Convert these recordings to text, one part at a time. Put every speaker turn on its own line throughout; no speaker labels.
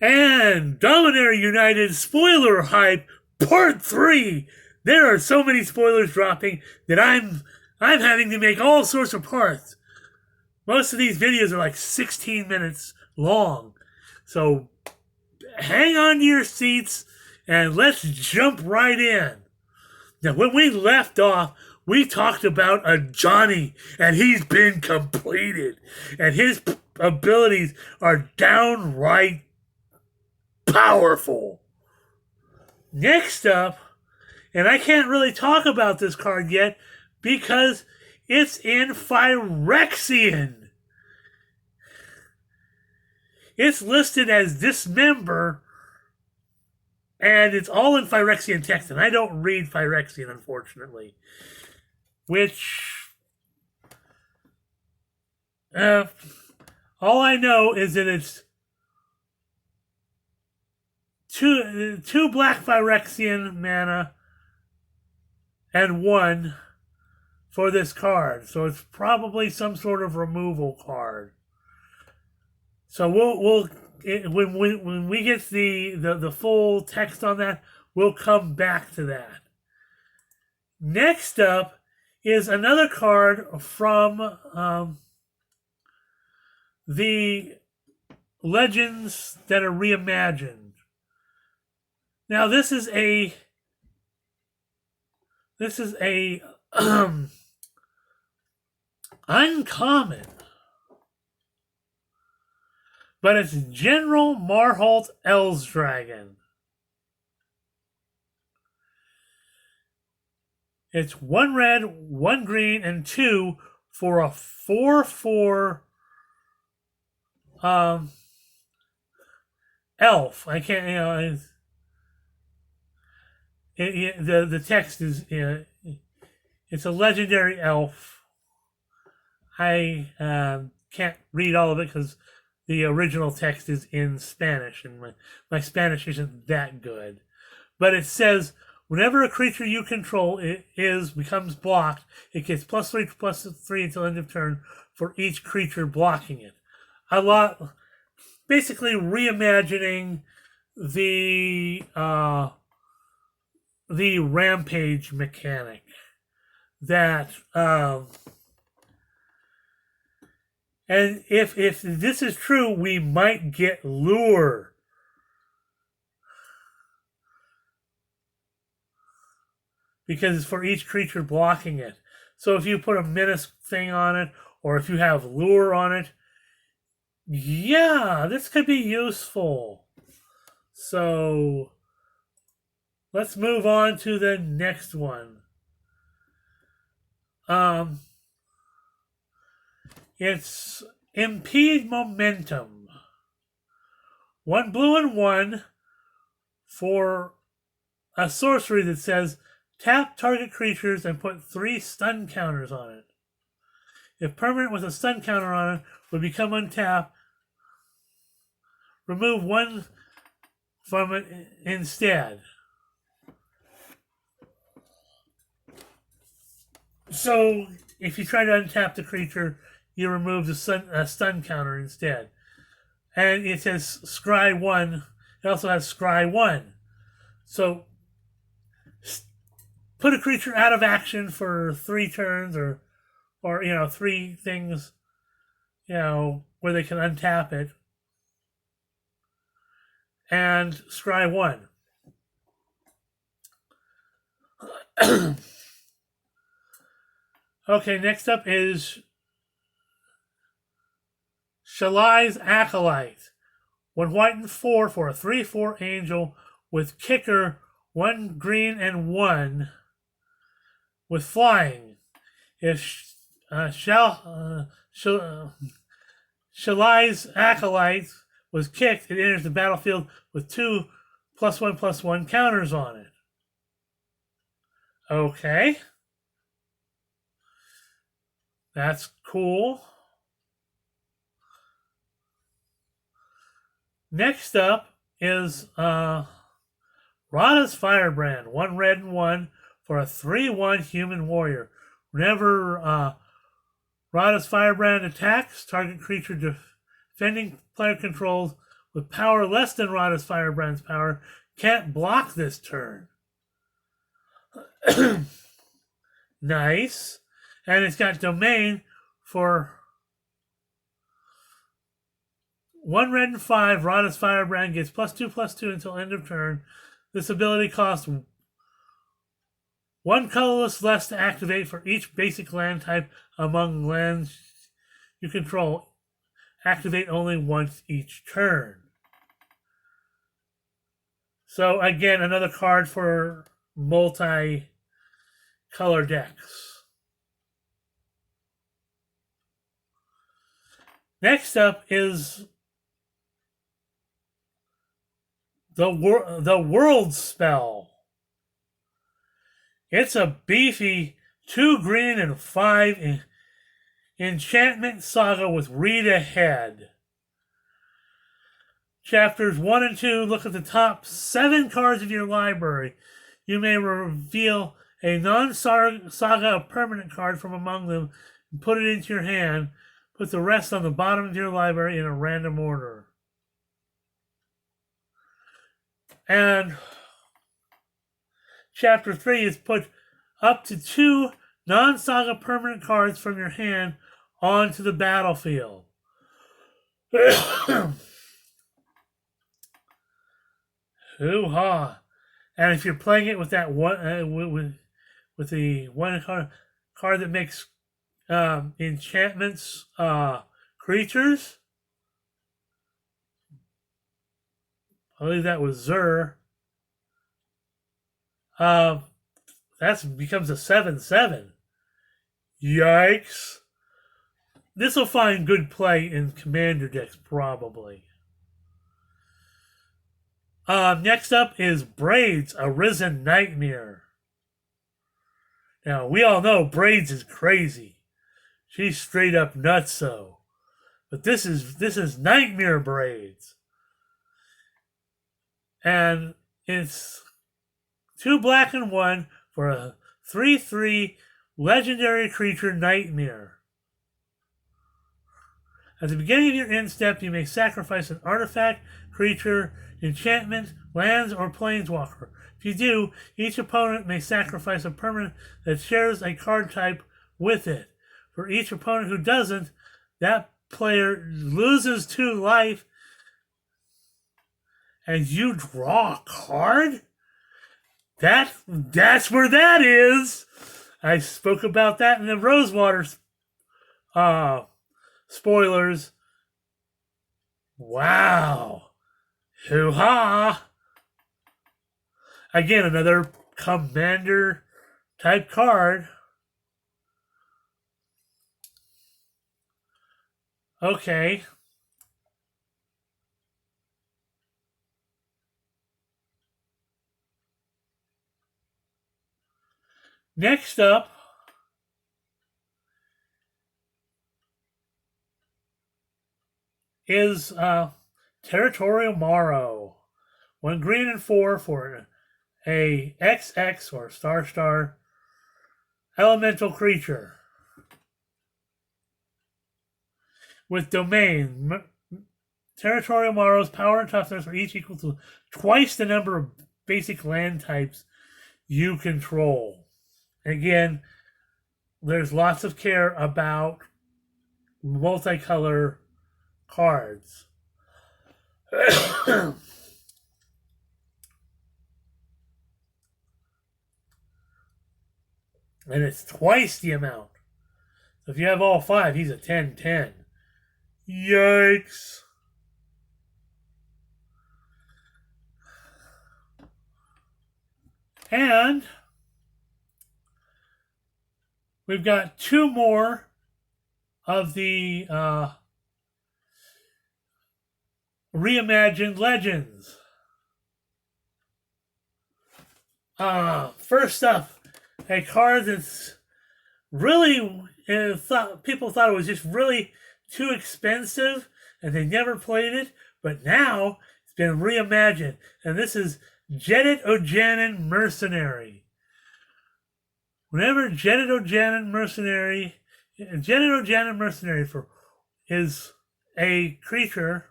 And Dominaria United spoiler hype part 3. There are so many spoilers dropping that I'm having to make all sorts of parts. Most of these videos are like 16 minutes long. So hang on to your seats and let's jump right in. Now, when we left off, we talked about a Johnny, and he's been completed. And his abilities are downright powerful. Next up, and I can't really talk about this card yet because it's in Phyrexian. It's listed as Dismember, and it's all in Phyrexian text, and I don't read Phyrexian, unfortunately. Which, all I know is that it's two black Phyrexian mana and 1 for this card. So it's probably some sort of removal card. So when we get the full text on that, we'll come back to that. Next up is another card from the Legends that are reimagined. Now this is a uncommon, but it's General Marholt Elsdragon. It's 1 red, 1 green, and 2 for a 4/4 elf. I can't, the text is, it's a legendary elf. I can't read all of it because the original text is in Spanish, and my Spanish isn't that good. But it says, whenever a creature you control becomes blocked, it gets +3/+3 until end of turn for each creature blocking it. Basically reimagining the rampage mechanic that and if this is true, we might get lure. Because it's for each creature blocking it. So if you put a menace thing on it, or if you have lure on it, yeah, this could be useful. So let's move on to the next one. It's Impede Momentum. 1 blue and 1 for a sorcery that says tap target creatures and put 3 stun counters on it. If permanent with a stun counter on it would become untapped, remove 1 from it instead. So if you try to untap the creature, you remove the stun counter instead. And it says scry 1. It also has scry 1. So put a creature out of action for 3 turns, or 3 things, where they can untap it, and scry 1. Okay, next up is Shalai's Acolyte. 1 white and 4 for a 3/4 angel with kicker, 1 green and 1 with flying. If Shalai's Acolyte was kicked, it enters the battlefield with 2 +1/+1 counters on it. Okay. That's cool. Next up is Rada's Firebrand. 1 red and 1 for a 3/1 human warrior. Whenever Rada's Firebrand attacks, target creature defending player controls with power less than Rada's Firebrand's power can't block this turn. Nice. And it's got domain for 1 red and 5. Rada's Firebrand gets +2/+2 until end of turn. This ability costs 1 colorless less to activate for each basic land type among lands you control. Activate only once each turn. So again, another card for multi-color decks. Next up is the World Spell. It's a beefy 2 green and 5 enchantment saga with read ahead. Chapters 1 and 2 look at the top 7 cards of your library. You may reveal a non-saga permanent card from among them and put it into your hand. Put the rest on the bottom of your library in a random order. And Chapter 3 is put up to 2 non-saga permanent cards from your hand onto the battlefield. Hoo-ha. And if you're playing it with that one, with the one card that makes enchantments creatures, I believe that was Zur. That becomes a 7/7. Yikes. This will find good play in commander decks, probably. Next up is Braids, Arisen Nightmare. Now, we all know Braids is crazy. She's straight up nutso. But this is Nightmare Braids. And it's 2 black and 1 for a 3/3 legendary creature Nightmare. At the beginning of your end step, you may sacrifice an artifact, creature, enchantment, lands, or planeswalker. If you do, each opponent may sacrifice a permanent that shares a card type with it. For each opponent who doesn't, that player loses 2 life and you draw a card? That's where that is. I spoke about that in the Rosewater spoilers. Wow. Hoo-ha. Again, another commander type card. Okay. Next up is Territorial Morrow. 1 green and 4 for a XX or star elemental creature. With domain, Territorial Morrow's power and toughness are each equal to twice the number of basic land types you control. Again, there's lots of care about multicolor cards. And it's twice the amount. So if you have all 5, he's a 10/10. Yikes. And we've got 2 more of the reimagined legends. First up, a card that's really people thought it was just really too expensive and they never played it, but now it's been reimagined, and this is Jedit Ojanen Mercenary. Whenever Jedit Ojanen Mercenary is a creature,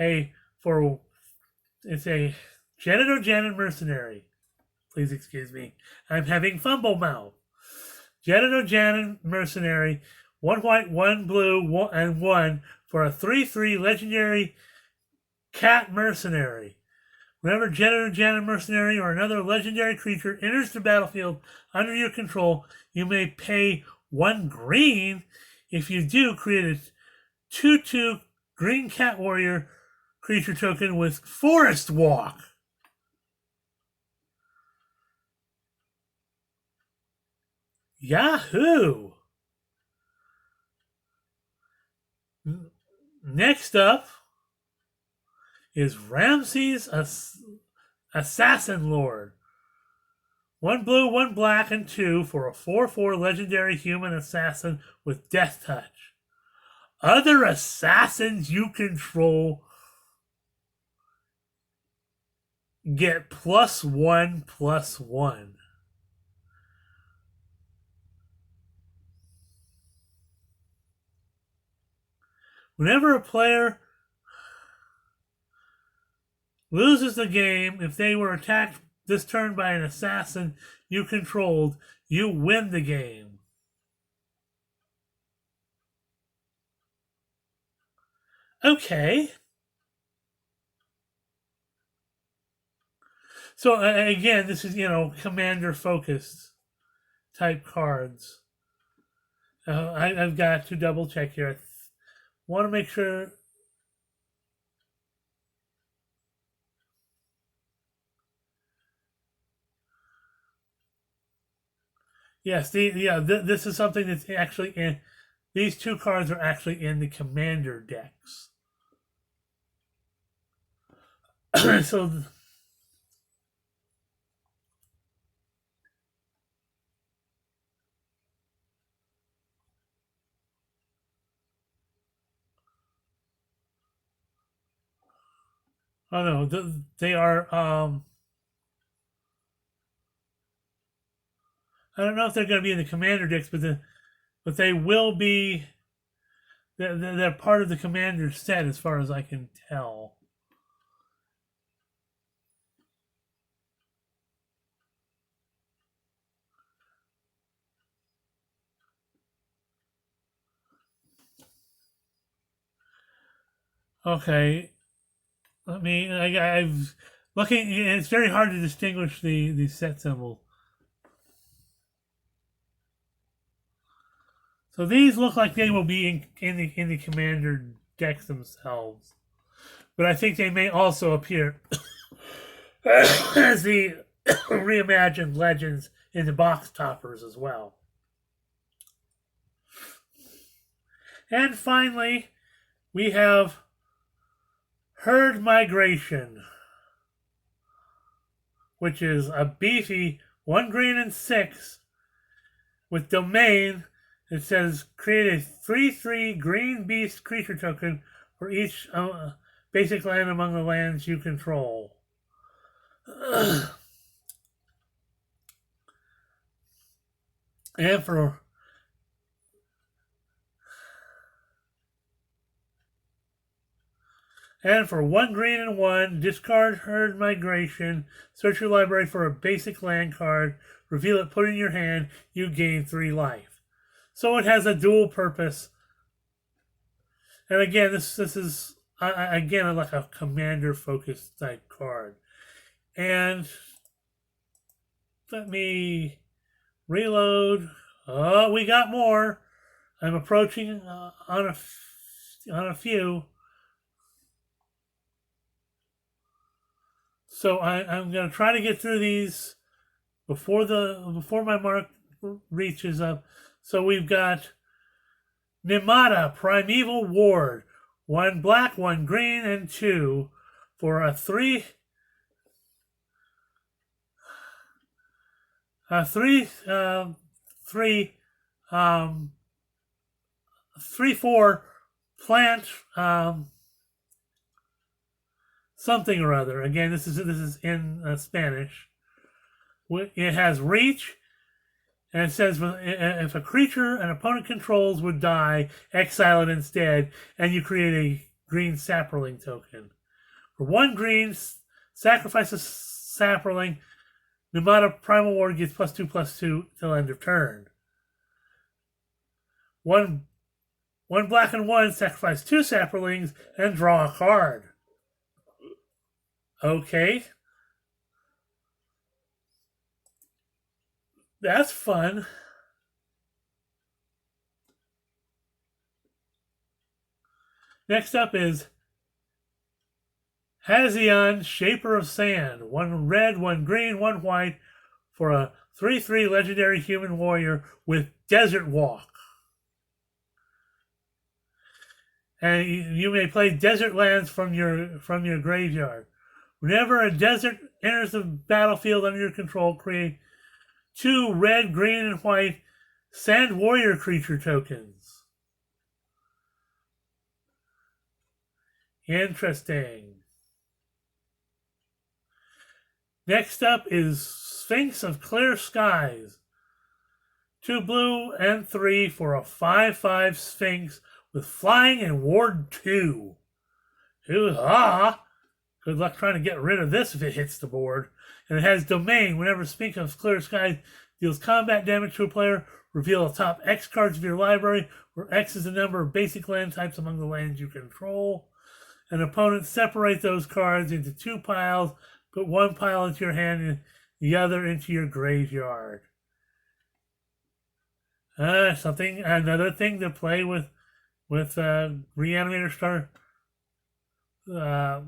it's a Genito-Janet mercenary. Please excuse me. I'm having fumble mouth. Genito-Janet mercenary, 1 white, 1 blue, and 1 for a 3/3 legendary cat mercenary. Whenever Genito-Janet mercenary or another legendary creature enters the battlefield under your control, you may pay 1 green. If you do, create a 2/2 green cat warrior creature token with Forest Walk. Yahoo! Next up is Ramses Assassin Lord. 1 blue, 1 black, and 2 for a 4/4 legendary human assassin with Death Touch. Other assassins you control get +1/+1. Whenever a player loses the game, if they were attacked this turn by an assassin you controlled, you win the game. Okay. So again, this is, commander focused type cards. I've got to double check here. I want to make sure. Yes, this is something that's actually in. These 2 cards are actually in the commander decks. So. Oh no, they are. I don't know if they're going to be in the commander decks, but they will be. They're part of the commander set, as far as I can tell. Okay, I've looking. It's very hard to distinguish the set symbol. So these look like they will be in the commander decks themselves, but I think they may also appear as the reimagined legends in the box toppers as well. And finally, we have Herd Migration, which is a beefy 1 green and 6 with domain. It says create a 3/3 green beast creature token for each basic land among the lands you control. And for And for 1 green and 1, discard Herd Migration, search your library for a basic land card, reveal it, put it in your hand, you gain 3 life. So it has a dual purpose. And again, this is, again, like a commander-focused type card. And let me reload. Oh, we got more. I'm approaching on a few. So I'm going to try to get through these before my mark reaches up. So we've got Nemata, Primeval Ward, 1 black, 1 green, and 2 for a 3 3/4 plant something or other. Again, this is in Spanish. It has reach, and it says if a creature an opponent controls would die, exile it instead, and you create a green sapperling token. For 1 green, sacrifice a sapperling. Nemata Primal Ward gets +2/+2 till end of turn. One black and 1, sacrifice 2 sapperlings and draw a card. Okay. That's fun. Next up is Hazion, Shaper of Sand. 1 red, 1 green, 1 white for a 3/3 legendary human warrior with Desert Walk. And you may play desert lands from your graveyard. Whenever a desert enters the battlefield under your control, create 2 red, green, and white sand warrior creature tokens. Interesting. Next up is Sphinx of Clear Skies. 2 blue and 3 for a 5/5 Sphinx with flying and ward 2. Hoo-ha! Good luck trying to get rid of this if it hits the board. And it has domain. Whenever Sphinx of Clear Skies deals combat damage to a player, reveal the top X cards of your library, where X is the number of basic land types among the lands you control. An opponent separate those cards into 2 piles, put 1 pile into your hand and the other into your graveyard. Another thing to play with Reanimator Star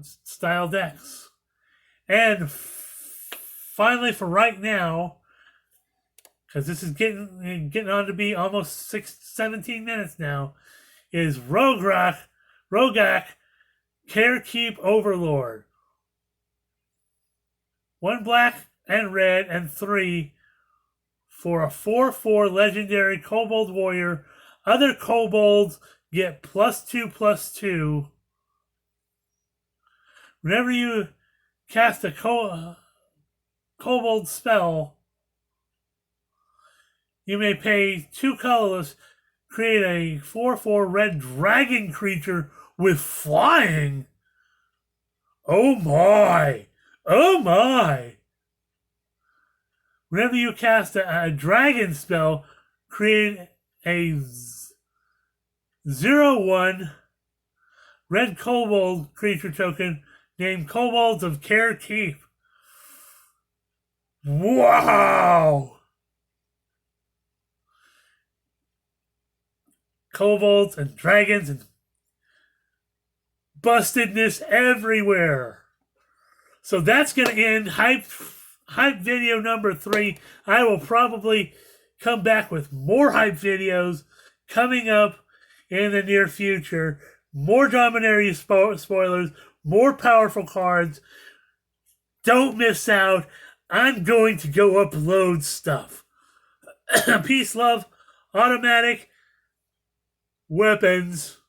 style decks. And finally, for right now, because this is getting on to be almost 17 minutes now, is Rogak Carekeep Overlord. 1 black and red and 3 for a 4/4 legendary Kobold Warrior. Other Kobolds get +2/+2. Whenever you cast a Kobold spell, you may pay 2 colorless, create a 4/4 red dragon creature with flying. Oh my! Oh my! Whenever you cast a dragon spell, create a 0/1 red kobold creature token named Kobolds of Carekeep. Wow! Kobolds and dragons and bustedness everywhere. So that's going to end hype video number 3. I will probably come back with more hype videos coming up in the near future. More Dominaria spoilers, more powerful cards. Don't miss out. I'm going to go upload stuff. Peace, love, automatic weapons.